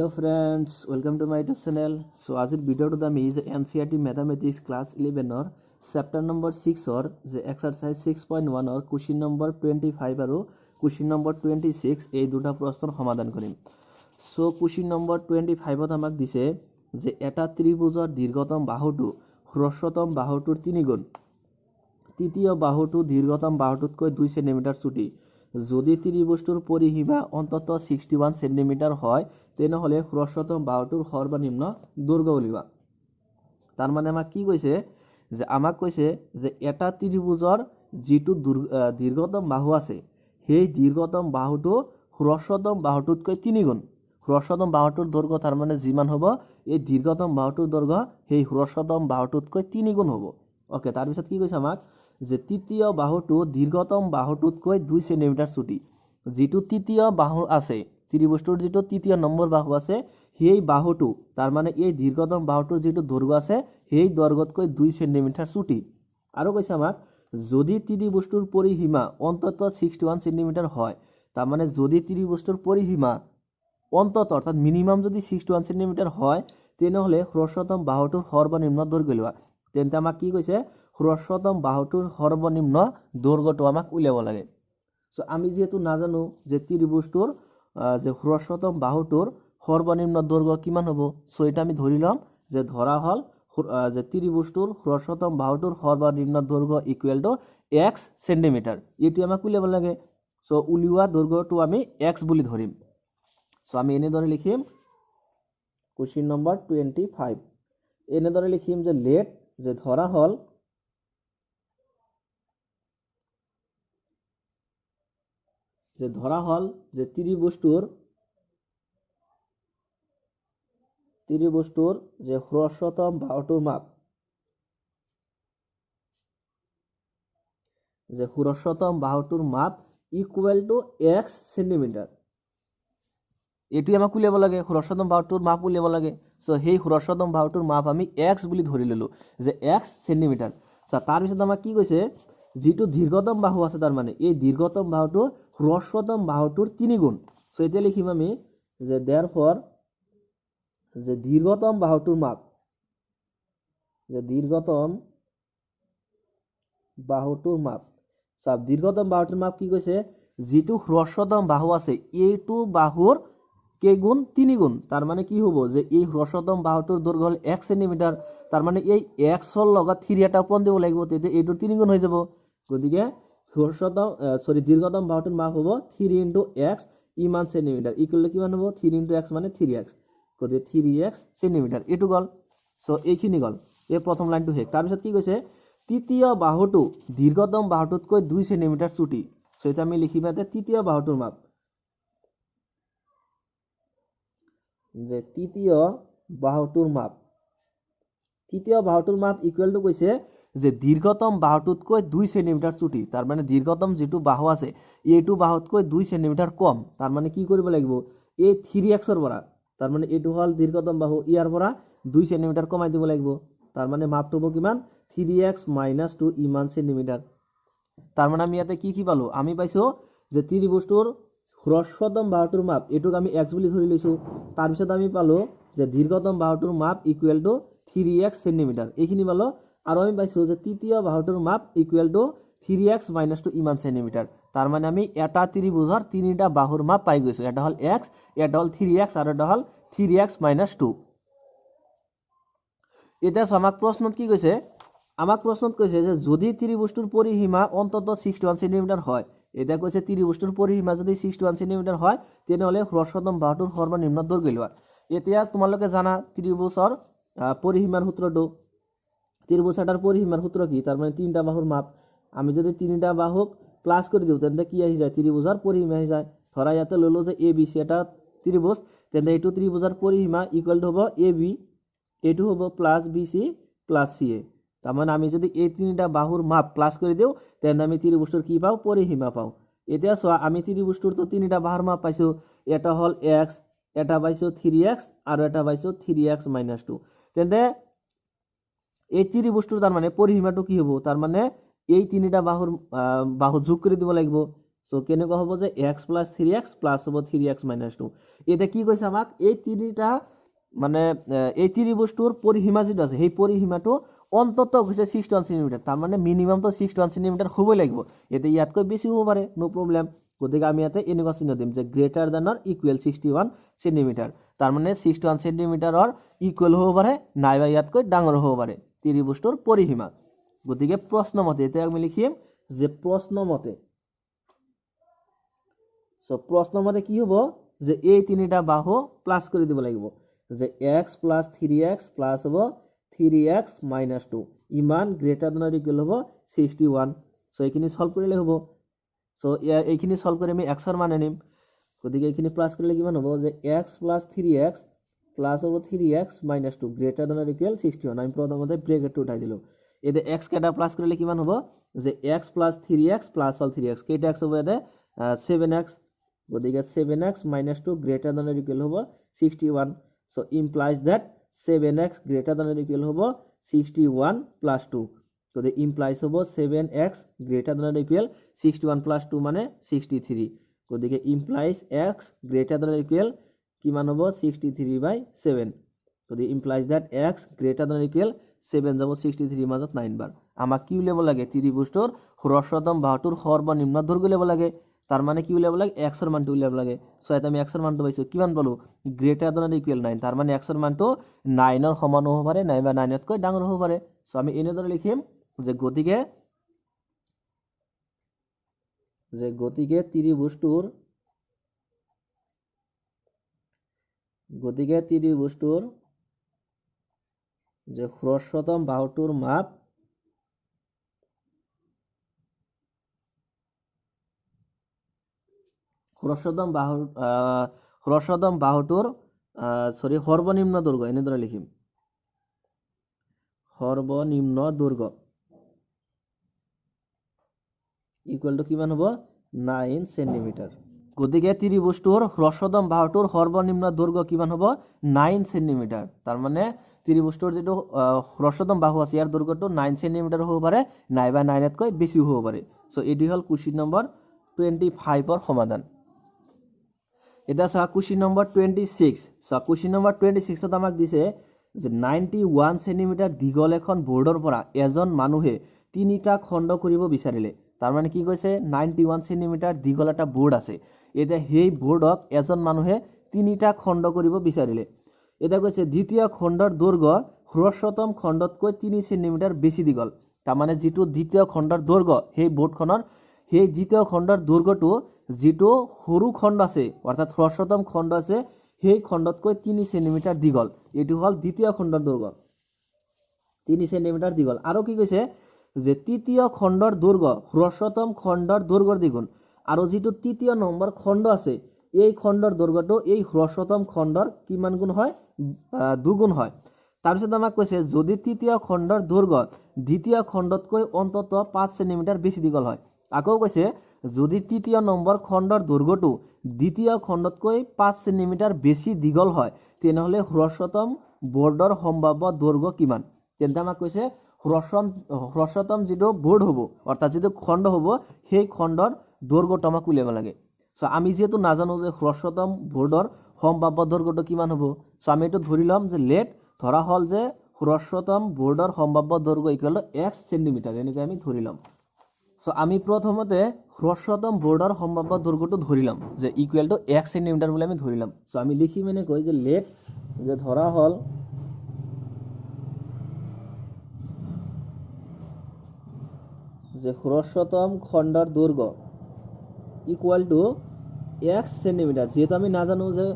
Hello friends welcome to my YouTube channel so आज भिडिओत आमी NCERT mathematics class 11 chapter number 6 जे exercise 6.1 question number 25 और question number 26 এই দুটা প্ৰশ্নৰ সমাধান কৰিম। সো क्वेश्चन नम्बर 25 আমাক দিছে যে এটা ত্ৰিভুজৰ দীৰ্ঘতম বাহুটো হ্ৰস্বতম বাহুটোৰ 3 গুণ, তৃতীয় বাহুটো দীৰ্ঘতম বাহুটোতকৈ 2 সেন্টিমিটাৰ ছুটি। যদি ত্ৰিভুজটোৰ পৰিসীমা অন্ততঃ 61 সেন্টিমিটাৰ হয় তেনেহলে হ্ৰস্বতম বাহুটোৰ সৰ্বনিম্ন দৈৰ্ঘ্য উলিওৱা। তাৰ মানে আমাক কি কৈছে যে আমাক কৈছে যে এটা ত্ৰিভুজৰ যিটো দীৰ্ঘতম বাহু আছে সেই দীৰ্ঘতম বাহুটো হ্ৰস্বতম বাহুটোতকৈ 3 গুণ। হ্ৰস্বতম বাহুটোৰ দৈৰ্ঘ্য তাৰ মানে যিমান হ'ব এই দীৰ্ঘতম বাহুটোৰ দৈৰ্ঘ্য সেই হ্ৰস্বতম বাহুটোতকৈ 3 গুণ হ'ব। ওকে, তাৰ পিছত কি কৈছে আমাক যে তৃতীয় বাহুটো দীৰ্ঘতম বাহুটোতকৈ 2 সেন্টিমিটাৰ ছুটি। যিটো তৃতীয় বাহু আছে ত্ৰিভুজটোৰ যিটো তৃতীয় নম্বৰ বাহু আছে সেই বাহুটো তাৰ মানে এই দীৰ্ঘতম বাহুটোৰ যিটো দৈৰ্ঘ্য আছে সেই দৈৰ্ঘ্যতকৈ 2 সেন্টিমিটাৰ ছুটি। আৰু কৈছে আমাক যদি ত্ৰিভুজটোৰ পৰিসীমা অন্ততঃ 61 সেন্টিমিটাৰ হয়, তাৰ মানে যদি ত্ৰিভুজটোৰ পৰিসীমা অন্ততঃ অৰ্থাৎ মিনিমাম যদি 61 সেন্টিমিটাৰ হয় তেনেহলে হ্ৰস্বতম বাহুটোৰ সৰ্বনিম্ন দৈৰ্ঘ্য লোৱা। তেন্তে আমাক কি কৈছে হ্ৰস্বতম বাহুটোৰ সৰ্বনিম্ন দৈৰ্ঘ্যটো আমাক উলিয়াব লাগে। সো আমি যেহেতু নাজানো যে ত্ৰিভুজটোৰ যে হ্ৰস্বতম বাহুটোৰ সৰ্বনিম্ন দৈৰ্ঘ্য কিমান হ'ব, সো এটা আমি ধৰি লম যে ধৰা হল যে ত্ৰিভুজটোৰ হ্ৰস্বতম বাহুটোৰ সৰ্বনিম্ন দৈৰ্ঘ্য ইকুৱেল টু x সেন্টিমিটাৰ। এইটো আমাক উলিয়াব লাগে। সো উলিওৱা দৈৰ্ঘ্যটো আমি x বুলি ধৰিম। সো আমি এনেদৰে লিখিম কুৱেশ্যন নম্বৰ 25 এনেদৰে লিখিম যে লেট যে ধৰা হল যে ত্ৰিভুজটোৰ যে হ্ৰস্বতম বাহুটোৰ মাপ ইকুৱেল টু x সেন্টিমিটাৰ। এইটো আমাক উলিয়াব লাগে, হ্ৰস্বতম বাহুটোৰ মাপ উলিয়াব লাগে। সো সেই হ্ৰস্বতম বাহুটোৰ মাপ আমি x বুলি ধৰি ললো যে x সেন্টিমিটাৰ। তাৰপিছত আমাক কি কৈছে যিটো দীৰ্ঘতম বাহু আছে তাৰ মানে এই দীৰ্ঘতম বাহুটো হ্ৰস্বতম বাহুটোৰ 3 গুণ। সো এতিয়া লিখিম আমি যে therefore যে দীৰ্ঘতম বাহুটোৰ মাপ দীৰ্ঘতম বাহুটোৰ মাপ কি কৈছে যিটো হ্ৰস্বতম বাহু আছে এইটো বাহুৰ কেই গুণ 3 গুণ। তাৰ মানে কি হ'ব যে এই হ্ৰস্বতম বাহুটোৰ দৈৰ্ঘ্য হল 1 সেন্টিমিটাৰ। তাৰ মানে এই x ৰ লগত 3 এটা ওপৰণ দিব লাগিব, তেতিয়া এইটো 3 গুণ হৈ যাব। গতিকে দীৰ্ঘতম বাহুটোৰ মাপ হ'ব 3 × x ইমান সেন্টিমিটাৰ ইকুৱেল টু কিমান হ'ব 3 × x মানে 3x। গতিকে 3x সেন্টিমিটাৰ এইটো গল। সো এইখিনি গল, এই প্ৰথম লাইনটো শেষ। তাৰপিছত কি কৈছে তৃতীয় বাহুটো দীৰ্ঘতম বাহুটোতকৈ 2 সেন্টিমিটাৰ ছুটি। সো এটা আমি লিখিম ইয়াতে তৃতীয় বাহুটোৰ মাপ যে তৃতীয় বাহুটোৰ মাপ ইকুৱেল টু কৈছে যে দীৰ্ঘতম বাহুটোতকৈ 2 সেন্টিমিটাৰ ছুটি। তাৰ মানে দীৰ্ঘতম যিটো বাহু আছে এইটো বাহুতকৈ 2 সেন্টিমিটাৰ কম। তাৰ মানে কি কৰিব লাগিব এই 3x ৰ পৰা, তাৰ মানে এইটো হল দীৰ্ঘতম বাহু, ইয়াৰ পৰা 2 সেন্টিমিটাৰ কমাই দিব লাগিব। তাৰ মানে মাপটো হ'ব কিমান 3x - 2 ইমান সেন্টিমিটাৰ। তাৰ মানে আমি ইয়াতে কি পালো আমি পাইছো যে ত্ৰিভুজটোৰ হ্ৰস্বতম বাহুটোৰ মাপ এইটোক আমি x বুলি ধৰি লৈছো। তাৰপিছত আমি পালো যে দীৰ্ঘতম বাহুটোৰ মাপ ইকুৱেল টু 3x সেন্টিমিটাৰ এইখিনি পালো। আৰু আমি পাইছো যে তৃতীয় বাহুটোৰ মাপ ইকুৱেল টু 3x - 2 ইমান সেন্টিমিটাৰ। তাৰ মানে আমি এটা ত্ৰিভুজৰ তিনিটা বাহুৰ মাপ পাই গৈছো। এটা হল x, এটা হল 3x আৰু এটা হল 3x - 2। এতিয়া আমাক প্ৰশ্নত কি কৈছে আমাক প্ৰশ্নত কৈছে যে যদি ত্ৰিভুজটোৰ পৰিসীমা অন্ততঃ 61 সেন্টিমিটাৰ হয়, এতিয়া কৈছে ত্ৰিভুজটোৰ পৰিসীমা যদি 61 সেন্টিমিটাৰ হয় তেনেহলে হ্ৰস্বতম বাহুটোৰ সৰ্বনিম্ন দৈৰ্ঘ্য লোৱা। এতিয়া তোমালোকে জানা ত্ৰিভুজৰ পৰিসীমাৰ সূত্ৰটো, ত্ৰিভুজ এটাৰ পৰিসীমাৰ সূত্ৰ কি তাৰ মানে তিনিটা বাহুৰ মাপ। আমি যদি তিনিটা বাহুক প্লাস কৰি দিওঁ তেন্তে কি আহি যায় ত্ৰিভুজৰ পৰিসীমা আহি যায়। ধৰা ইয়াতে ললো যে ABC এটা ত্ৰিভুজ, তেন্তে এইটো ত্ৰিভুজৰ পৰিসীমা ইকুৱেল টু হ'ব AB, এইটো হ'ব প্লাস BC প্লাস CA। তাৰ মানে আমি যদি এই তিনিটা বাহুৰ মাপ প্লাস কৰি দিওঁ তেন্তে আমি ত্ৰিভুজটোৰ কি পাওঁ পৰিসীমা পাওঁ। এতিয়া চোৱা আমি ত্ৰিভুজটোৰ তো তিনিটা বাহুৰ মাপ পাইছো, এটা হল x, এটা পাইছো 3x আৰু এটা পাইছো 3x - 2। তেন্তে এই ত্ৰিভুজটোৰ তাৰ মানে পৰিসীমাটো কি হ'ব তাৰ মানে এই তিনিটা বাহু যোগ কৰি দিব লাগিব। সো কেনেকুৱা হ'ব যে x + 3x প্লাস হ'ব 3x - 2 এটা কি কৈছে আমাক এই তিনিটা মানে এই ত্ৰিভুজটোৰ পৰিসীমা যেটো আছে সেই পৰিসীমাটো অন্তত হৈছে 61 সেমি তাৰ মানে মিনিমাম তো 61 সেমি হ'বই লাগিব এটা ইয়াতকৈ বেছি হ'ব পাৰে নো প্ৰবলেম গতিকে আমি ইয়াতে এনেকুৱা চিহ্ন দিম যে গ্ৰেটাৰ দ্যান অৰ ইকুৱেল 61 সেমি তাৰ মানে 61 সেমিৰ ইকুৱেল হ'ব পাৰে নাইবা ইয়াতকৈ ডাঙৰ হ'ব পাৰে ত্ৰিভুজটোৰ পৰিসীমা গতিকে প্ৰশ্নমতে এটা আমি লিখিম যে প্ৰশ্নমতে সো প্ৰশ্নমতে কি হ'ব যে এই তিনিটা বাহু প্লাস কৰি দিব লাগিব যে x + 3x প্লাস হ'ব 3x - 2 ইমান গ্ৰেটাৰ দ্যান অৰ ইকুৱেল হ'ব 61 সো এইখিনি সলভ কৰিলে হ'ব সো এইখিনি সলভ কৰি আমি x ৰ মান আনিম গতিকে এইখিনি প্লাস কৰিলে কিমান হ'ব যে x + 3x প্লাস হ'ব 3x - 2 গ্ৰেটাৰ দ্যান অৰ ইকুৱেল 61 আমি প্ৰথমতে ব্ৰেকেটটো উঠাই দিলো এতে x কেটা প্লাস কৰিলে কিমান হ'ব যে x + 3x প্লাস হ'ল 3x কেটা x হ'ব এতে 7x গতিকে 7x - 2 গ্ৰেটাৰ দ্যান অৰ ইকুৱেল হ'ব 61 so implies that 7x greater than or equal hobo 61 plus 2 so the implies hobo 7x greater than or equal 61 plus 2 mane 63 so the implies x greater than or equal ki man hobo 63/7 so the implies that x greater than or equal 7 jabo 63 মাজত 9 বার আমাক কি উলিয়াব লাগে ত্ৰিভুজটোৰ হ্ৰস্বতম বাহুটোৰ সৰ্বনিম্ন দৈৰ্ঘ্য উলিয়াব লাগে তার মানে কি উলিয়াব লাগে x এর মানটো উলিয়াব লাগে সো এটা আমি x এর মানটো পাইছো কিমান পালো গ্রেটার দ্যান অর ইকুয়াল 9 তার মানে x এর মানটো 9 এর সমান হ'ব পাৰে নাইবা 9 তকৈ ডাঙৰ হ'ব পাৰে সো আমি এনেদৰে লিখিম যে গতিকে ত্ৰিভুজটোৰ যে হ্ৰস্বতম বাহুটোৰ মাপ হ্ৰস্বতম বাহুটোৰ সৰ্বনিম্ন দৈৰ্ঘ্য এনেদৰে লিখিম সৰ্বনিম্ন দৈৰ্ঘ্য ইকুয়াল টু কিমান হ'ব 9 সেন্টিমিটাৰ গতিকে ত্ৰিভুজটোৰ হ্ৰস্বতম বাহুটোৰ সৰ্বনিম্ন দৈৰ্ঘ্য কিমান হ'ব 9 সেন্টিমিটাৰ তাৰ মানে ত্ৰিভুজটোৰ যেটো হ্ৰস্বতম বাহু আছে ইয়াৰ দৈৰ্ঘ্যটো 9 সেন্টিমিটাৰ হ'ব পাৰে নাইবা 9 তকৈ বেছি হ'ব পাৰে সো এটি হল কোশ্চেন নম্বৰ 25 ৰ সমাধান এটা সা question number 26 so question number 26 ত আমাক দিছে যে 91 সেন্টিমিটাৰ দীঘল এখন বোৰ্ডৰ পৰা এজন মানুহে তিনিটা খণ্ড কৰিব বিচাৰিলে তাৰ মানে কি কৈছে 91 সেন্টিমিটাৰ দীঘল এটা বোৰ্ড আছে এটা হেই বোৰ্ডক এজন মানুহে তিনিটা খণ্ড কৰিব বিচাৰিলে এটা কৈছে দ্বিতীয় খণ্ডৰ দৈৰ্ঘ্য হ্ৰস্বতম খণ্ডতকৈ 3 সেন্টিমিটাৰ বেছি দীঘল তাৰ মানে যেটো দ্বিতীয় খণ্ডৰ দৈৰ্ঘ্য হেই বোৰ্ডখনৰ হেই দ্বিতীয় খণ্ডৰ দৈৰ্ঘ্যটো যেটো সৰু খণ্ড আছে অৰ্থাৎ হ্ৰস্বতম খণ্ড আছে হেই খণ্ডতকৈ 3 সেন্টিমিটাৰ দীঘল এটো হল দ্বিতীয় খণ্ডৰ দৈৰ্ঘ্য 3 সেন্টিমিটাৰ দীঘল আৰু কি কৈছে যে তৃতীয় খণ্ডৰ দৈৰ্ঘ্য হ্ৰস্বতম খণ্ডৰ দৈৰ্ঘ্যৰ দ্বিগুণ আৰু যেটো তৃতীয় নম্বৰ খণ্ড আছে এই খণ্ডৰ দৈৰ্ঘ্যটো এই হ্ৰস্বতম খণ্ডৰ কিমান গুণ হয় দুগুণ হয় তাৰ পিছত আমাক কৈছে যদি তৃতীয় খণ্ডৰ দৈৰ্ঘ্য দ্বিতীয় খণ্ডতকৈ অন্তত 5 সেন্টিমিটাৰ বেছি দীঘল হয় আকৌ কৈছে যদি তৃতীয় নম্বৰ খণ্ডৰ দৈৰ্ঘ্যটো দ্বিতীয় খণ্ডতকৈ 5 সেন্টিমিটাৰ বেছি দীঘল হয় তেনেহলে হ্ৰস্বতম বোৰ্ডৰ সম্ভাব্য দৈৰ্ঘ্য কিমান তেন্তে আমাক কৈছে হ্ৰস্বতম যেটো বোৰ্ড হ'ব অৰ্থাৎ যেটো খণ্ড হ'ব সেই খণ্ডৰ দৈৰ্ঘ্যটো আমাক উলিয়াব লাগে সো আমি যেহেতু নাজানো যে হ্ৰস্বতম বোৰ্ডৰ সম্ভাব্য দৈৰ্ঘ্যটো কিমান হ'ব সো আমি এটো ধৰি লম যে লেট ধৰা হল যে হ্ৰস্বতম বোৰ্ডৰ সম্ভাব্য দৈৰ্ঘ্য ইকুয়াল x সেন্টিমিটাৰ এনেকৈ আমি ধৰি লম সো আমি প্ৰথমতে হ্ৰস্বতম বোৰ্ডৰ সম্ভাব্য দৈৰ্ঘ্যটো ধৰিলাম যে ইকুয়াল টু x সেন্টিমিটাৰ বুলি আমি ধৰিলাম সো আমি লিখি মানে কই যে লেট যে ধৰা হল যে হ্ৰস্বতম খণ্ডৰ দৈৰ্ঘ্য ইকুয়াল টু x সেন্টিমিটাৰ যেহেতু আমি নাজানো যে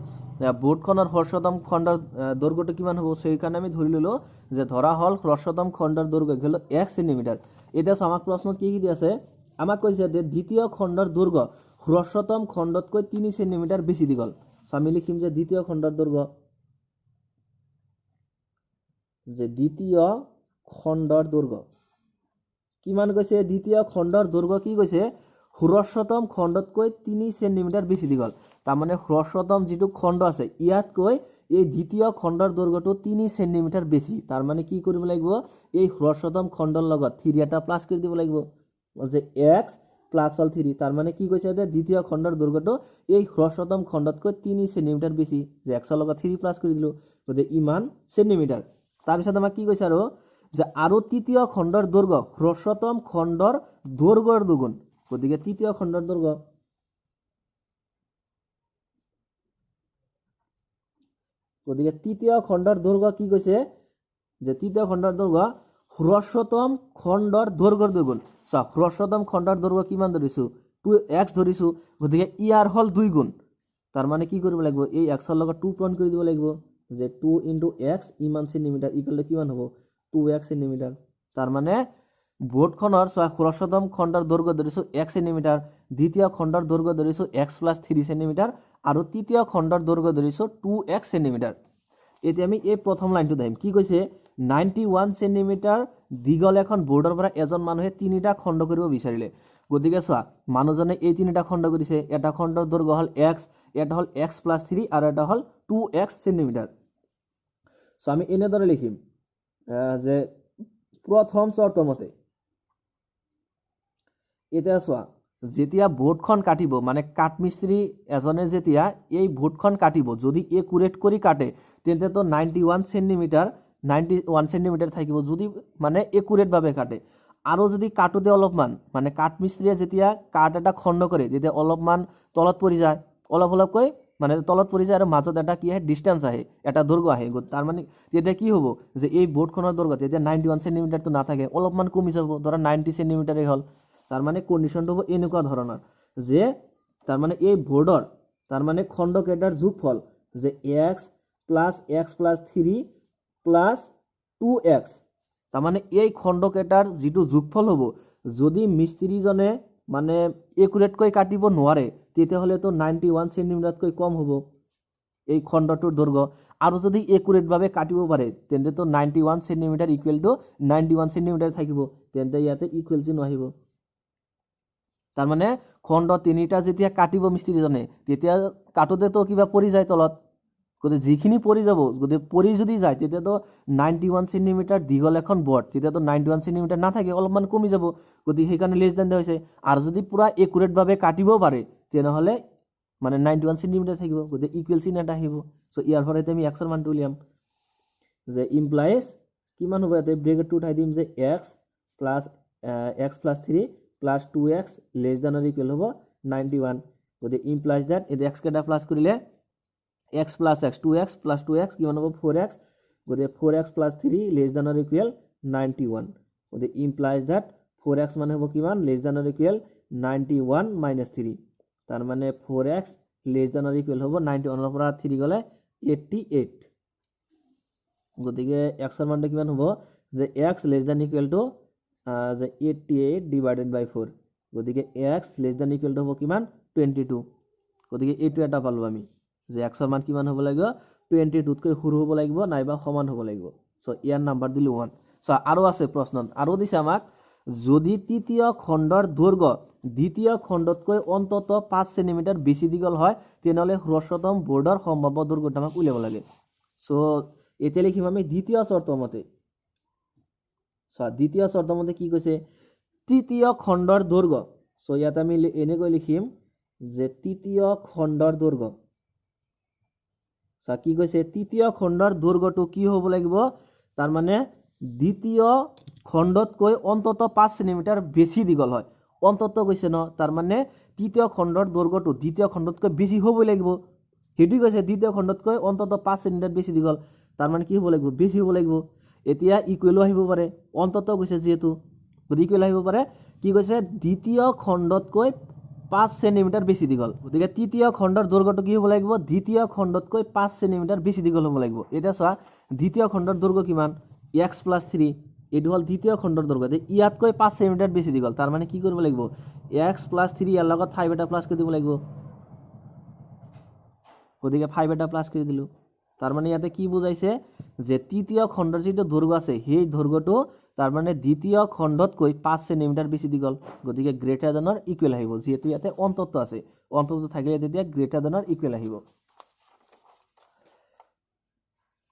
বোৰ্ডখনৰ হ্ৰস্বতম খণ্ডৰ দৈৰ্ঘ্যটো কিমান হ'ব সেই কাৰণে আমি ধৰি ললো যে ধৰা হল হ্ৰস্বতম খণ্ডৰ দৈৰ্ঘ্য হল x সেন্টিমিটাৰ এটা আমাক প্ৰশ্নত কি দি আছে আমাক কৈছে যে দ্বিতীয় খণ্ডৰ দৈৰ্ঘ্য হ্ৰস্বতম খণ্ডতকৈ 3 সেন্টিমিটাৰ বেছি দীঘল সো আমি লিখিম যে দ্বিতীয় খণ্ডৰ দৈৰ্ঘ্য কিমান কৈছে দ্বিতীয় খণ্ডৰ দৈৰ্ঘ্য কি কৈছে হ্ৰস্বতম খণ্ডতকৈ 3 সেন্টিমিটাৰ বেছি দীঘল তাৰ মানে হ্ৰস্বতম যেটো খণ্ড আছে ইয়াতকৈ এই দ্বিতীয় খণ্ডৰ দৈৰ্ঘ্যটো 3 সেন্টিমিটাৰ বেছি তাৰ মানে কি কৰিব লাগিব এই হ্ৰস্বতম খণ্ডৰ লগত 3 এটা প্লাস কৰি দিব লাগিব যে x প্লাস হল 3 তাৰ মানে কি কৈছে যে দ্বিতীয় খণ্ডৰ দৈৰ্ঘ্যটো এই হ্ৰস্বতম খণ্ডতকৈ 3 সেন্টিমিটাৰ বেশি যে x লগত 3 প্লাস কৰি দিলো গতে ইমান সেন্টিমিটাৰ তাৰ পিছত আমাক কি কৈছে আৰু যে আৰু তৃতীয় খণ্ডৰ দৈৰ্ঘ্য হ্ৰস্বতম খণ্ডৰ দৈৰ্ঘ্যৰ দুগুণ গতিকে তৃতীয় খণ্ডৰ দৈৰ্ঘ্য গতিকে তৃতীয় খণ্ডৰ দৈৰ্ঘ্য কি কৈছে যে তৃতীয় খণ্ডৰ দৈৰ্ঘ্য হ্ৰস্বতম খণ্ডৰ দৈৰ্ঘ্যৰ দুগুণ সো হ্ৰস্বতম খণ্ডৰ দৈৰ্ঘ্য কিমান ধৰিছো 2x ধৰিছো গতিকে ইয়াৰ হল 2 গুণ তাৰ মানে কি কৰিব লাগিব এই x ৰ লগত 2 পূৰণ কৰি দিব লাগিব যে 2 * x ইমান সেন্টিমিটাৰ ইকুৱেল কিমান হ'ব 2x সেন্টিমিটাৰ তাৰ মানে বোৰ্ডখনৰ হ্ৰস্বতম খণ্ডৰ দৈৰ্ঘ্য ধৰিছো 1 সেন্টিমিটাৰ দ্বিতীয় খণ্ডৰ দৈৰ্ঘ্য ধৰিছো x + 3 সেন্টিমিটাৰ আৰু তৃতীয় খণ্ডৰ দৈৰ্ঘ্য ধৰিছো 2x সেন্টিমিটাৰ এতিয়া আমি এই প্ৰথম লাইনটো দেখিম কি কৈছে 91 সেন্টিমিটাৰ দীঘল এখন বোৰ্ডৰ পৰা এজন মানুহে তিনিটা খণ্ড কৰিব বিচাৰিলে গতিকে চোৱা মানুহজনে এই তিনিটা খণ্ড কৰিছে এটা খণ্ডৰ দৈৰ্ঘ্য হল x এটা হল x + 3 আৰু এটা হল 2x সেন্টিমিটাৰ সো আমি এনেদৰে লিখিম যে প্ৰথম শৰ্ত মতে এটা চোৱা যেতিয়া বোৰ্ডখন কাটিব মানে কাঠমিস্ত্ৰী এজনে যেতিয়া এই বোৰ্ডখন কাটিব যদি একুৰেট কৰি কাটে তেন্তে তো 91 সেন্টিমিটাৰ থাকিব যদি মানে একুৰেট ভাবে কাটে আৰু যদি কাটোতে অলপমান মানে কাঠমিস্ত্ৰীয়ে যেতিয়া কাট এটা খণ্ড কৰে যেতিয়া অলপমান তলত পৰি যায় অলপকৈ মানে তলত পৰি যায় আৰু মাজত এটা কি আহে ডিসটেন্স আহে এটা দৈৰ্ঘ্য আহে তাৰ মানে তেতিয়া কি হ'ব যে এই বোৰ্ডখনৰ দৈৰ্ঘ্য তেতিয়া 91 সেন্টিমিটাৰ তো নাথাকে অলপমান কমি যাব ধৰা 90 সেন্টিমিটাৰই হল তাৰ মানে কন্ডিশনটো হ'ব এনেকুৱা ধৰণৰ যে তাৰ মানে এই বোৰ্ডৰ তাৰ মানে খণ্ডকেইটাৰ যোগফল যে x + 3 + 2x তাৰ মানে এই খণ্ডকেইটাৰ যেটো যোগফল হ'ব যদি মিস্ত্ৰীজনে মানে একুৰেটকৈ কাটিব নোৱাৰে তেতিয়া হলে তো 91 সেন্টিমিটাৰতকৈ কম হ'ব এই খণ্ডটোৰ দৈৰ্ঘ্য আৰু যদি একুৰেট ভাবে কাটিব পাৰে তেন্তে তো 91 সেন্টিমিটাৰ = 91 সেন্টিমিটাৰ থাকিব তেন্তে ইয়াতে ইকুৱেল চিহ্ন আহিব তাৰ মানে খণ্ড তিনিটা যেতিয়া কাটিব মিস্ত্ৰীজনে তেতিয়া কাটোতে তো কিবা পৰি যায় তলত গতে যিখিনি পৰি যাব গতে পৰি যদি যায় তেতিয়া তো 91 সেন্টিমিটাৰ দীঘল এখন বৰ্ড তেতিয়া তো 91 সেন্টিমিটাৰ নাথাকে অলপমান কমি যাব গতি সেইকাৰণে লেছ দেন হৈছে আৰু যদি পুৰা একুৰেট ভাবে কাটিব পাৰে তেনেহলে মানে 91 সেন্টিমিটাৰ থাকিব গতে ইকুৱেল চিহ্ন এটা আহিব সো ইয়াৰ ফলত আমি x ৰ মানটো উলিয়াম যে ইমপ্লাইজ কিমান হ'ব ইয়াতে ব্ৰেকেটটো উঠাই দিম যে x + 3 plus 2x less than or equal hobo 91 goti implies that it x keta plus korile x plus x 2x plus 2x kiman hobo 4x goti 4x plus 3 less than or equal 91 goti implies that 4x mane hobo kiman less than or equal 91 minus 3 tar mane 4x less than or equal hobo 91 or pora 3 gole 88 goti ge x er man kiman hobo je x less than equal to 88 divided by 4 গতিকে x less than equal to হ'ব কিমান 22 গতিকে এইটো এটা পালো আমি যে x ৰ মান কিমান হ'ব লাগিব 22 তকৈ সৰু হ'ব লাগিব নাইবা সমান হ'ব লাগিব সো ইয়াৰ নাম্বাৰ দিলো 1 সো আৰু আছে প্ৰশ্ন আৰু দিছে আমাক যদি তৃতীয় খণ্ডৰ দৈৰ্ঘ্য দ্বিতীয় খণ্ডতকৈ অন্তত 5 সেন্টিমিটাৰ বেছি দীঘল হয় তেনেহলে হ্ৰস্বতম বৰ্ডৰ সম্ভাৱ্য দৈৰ্ঘ্যটো আমাক উলিয়াব লাগে সো এতিয়া লিখিম আমি দ্বিতীয় শৰ্ত মতে দ্বিতীয় শৰ্ত মতে কি কৈছে তৃতীয় খণ্ডৰ দৈৰ্ঘ্য সো ইয়াত আমি এনেকৈ লিখিম যে তৃতীয় খণ্ডৰ দৈৰ্ঘ্য কি কৈছে তৃতীয় খণ্ডৰ দৈৰ্ঘ্যটো কি হ'ব লাগিব তাৰ মানে দ্বিতীয় খণ্ডতকৈ অন্তত 5 সেন্টিমিটাৰ বেছি দীঘল হয় অন্তত কৈছে ন তাৰ মানে তৃতীয় খণ্ডৰ দৈৰ্ঘ্যটো দ্বিতীয় খণ্ডতকৈ বেছি হ'ব লাগিব হেতু কৈছে দ্বিতীয় খণ্ডতকৈ অন্তত 5 সেন্টিমিটাৰ বেছি দীঘল তাৰ মানে কি হ'ব লাগিব বেছি হ'ব লাগিব এতিয়া ইকুৱেলো আহিব পাৰে অন্তত কৈছে যেহেতু গতি ইকুৱেল আহিব পাৰে কি কৈছে দ্বিতীয় খণ্ডতকৈ 5 সেন্টিমিটাৰ বেছি দীঘল গতিকে তৃতীয় খণ্ডৰ দৈৰ্ঘ্যটো কি হ'ব লাগিব দ্বিতীয় খণ্ডতকৈ 5 সেন্টিমিটাৰ বেছি দীঘল হ'ব লাগিব এটা চোৱা দ্বিতীয় খণ্ডৰ দৈৰ্ঘ্য কিমান x + 3 এটো হল দ্বিতীয় খণ্ডৰ দৈৰ্ঘ্য ইয়াতকৈ 5 সেন্টিমিটাৰ বেছি দীঘল তাৰ মানে কি কৰিব লাগিব x + 3 ইয়াৰ লগত 5 এটা প্লাস কৰি দিব লাগিব গতিকে 5 এটা প্লাস কৰি দিলো তাৰ মানে ইয়াতে কি বুজাইছে যে তৃতীয় খণ্ডৰ যেটো দৈৰ্ঘ্য আছে সেই দৈৰ্ঘ্যটো তাৰ মানে দ্বিতীয় খণ্ডতকৈ 5 সেন্টিমিটাৰ বেছি দীঘল গতিকে গ্ৰেটাৰ দেনৰ ইকুৱেল আহিব যেহেতু ইয়াতে অন্তত আছে অন্তত থাকিলে তেতিয়া গ্ৰেটাৰ দেনৰ ইকুৱেল আহিব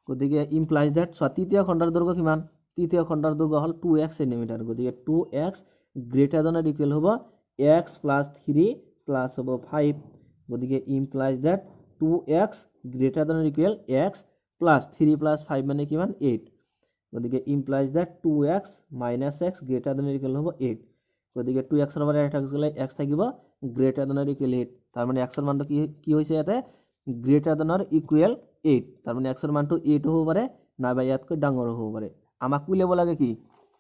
গতিকে ইমপ্লাইজ দ্যাট তৃতীয় খণ্ডৰ দৈৰ্ঘ্য কিমান তৃতীয় খণ্ডৰ দৈৰ্ঘ্য হল 2x সেন্টিমিটাৰ গতিকে 2x গ্ৰেটাৰ দেনৰ ইকুৱেল হ'ব x plus 3 plus হ'ব 5 গতিকে implies that 2x greater than or equal x plus 3 plus 5 মানে কিমান 8 গতিকে implies that 2x minus x greater than or equal হ'ব 8 গতিকে 2x ৰ পৰা x থাকিব greater than or equal 8 তাৰ মানে x ৰ মানটো কি হৈছে ইয়াতে greater than or equal 8 তাৰ মানে x ৰ মানটো 8 হ'ব পাৰে নাইবা ইয়াতকৈ ডাঙৰ হ'ব পাৰে আমাক কি ল'ব লাগে কি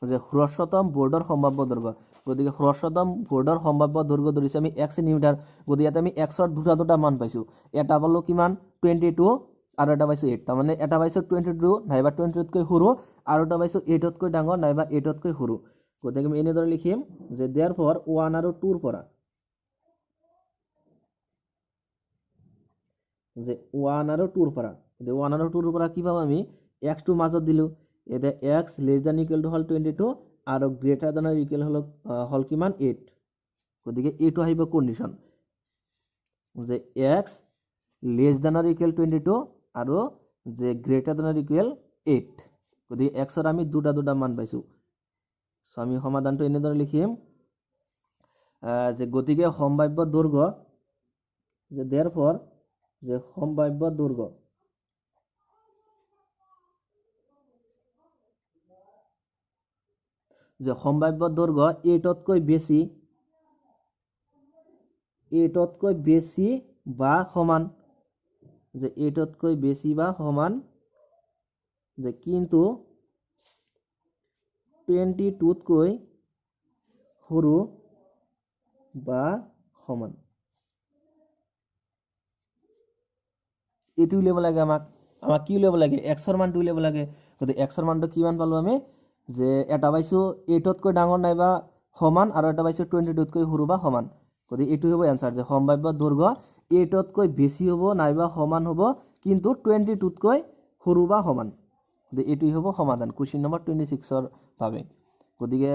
যে হ্ৰস্বতম বৰ্ডৰ সম্ভাব্য দৈৰ্ঘ্য গতিকে হ্ৰস্বতম বৰ্ডৰ সম্ভাব্য দৈৰ্ঘ্য ধৰিছে আমি x মিটাৰ গতিকে ইয়াতে আমি x ৰ দুটা মান পাইছো এটা পালো কিমান 22 আৰু এটা পাইছো 8 তাৰ মানে এটা পাইছো 22 নাইবা 22 তকৈ সৰু আৰু এটা পাইছো 8 তকৈ ডাঙৰ নাইবা 8 তকৈ সৰু গতিকে আমি এনেদৰে লিখিম যে therefore 1 আৰু 2 ৰ পৰা যে 1 আৰু 2 ৰ পৰা যে 1 আৰু 2 ৰ পৰা কি পাম আমি x টো মাজত দিলো এটা x less than equal to হল 22 আৰু greater than or equal হল কিমান 8 গতিকে এইটো আহিব কন্ডিশন যে x less than or equal 22 আৰু যে greater than or equal 8 গতিকে x ৰ আমি দুটা মান পাইছো সো আমি সমাধানটো এনেদৰে লিখিম যে গতিকে সম্ভাব্য দৈৰ্ঘ্য যে therefore যে সম্ভাব্য দৈৰ্ঘ্য 8 তকৈ বেছি বা সমান যে 8 তকৈ বেছি বা সমান যে কিন্তু 22 তকৈ সৰু বা সমান এটো উলিয়াব লাগে আমাক কি উলিয়াব লাগে x ৰ মানটো উলিয়াব লাগে গতিকে x ৰ মানটো কিমান পালো আমি যে এটা পাইছো 8 তকৈ ডাঙৰ নাইবা সমান আৰু এটা পাইছো 22 তকৈ সৰু বা সমান গতিকে এটো হ'ব आंसर যে সম্ভাব্য দৈৰ্ঘ্য 8 তকৈ বেছি হ'ব নাইবা সমান হ'ব কিন্তু 22 তকৈ সৰু বা সমান গতিকে এটোই হ'ব সমাধান কোশ্চেন নম্বৰ 26 ৰ বাবে গতিকে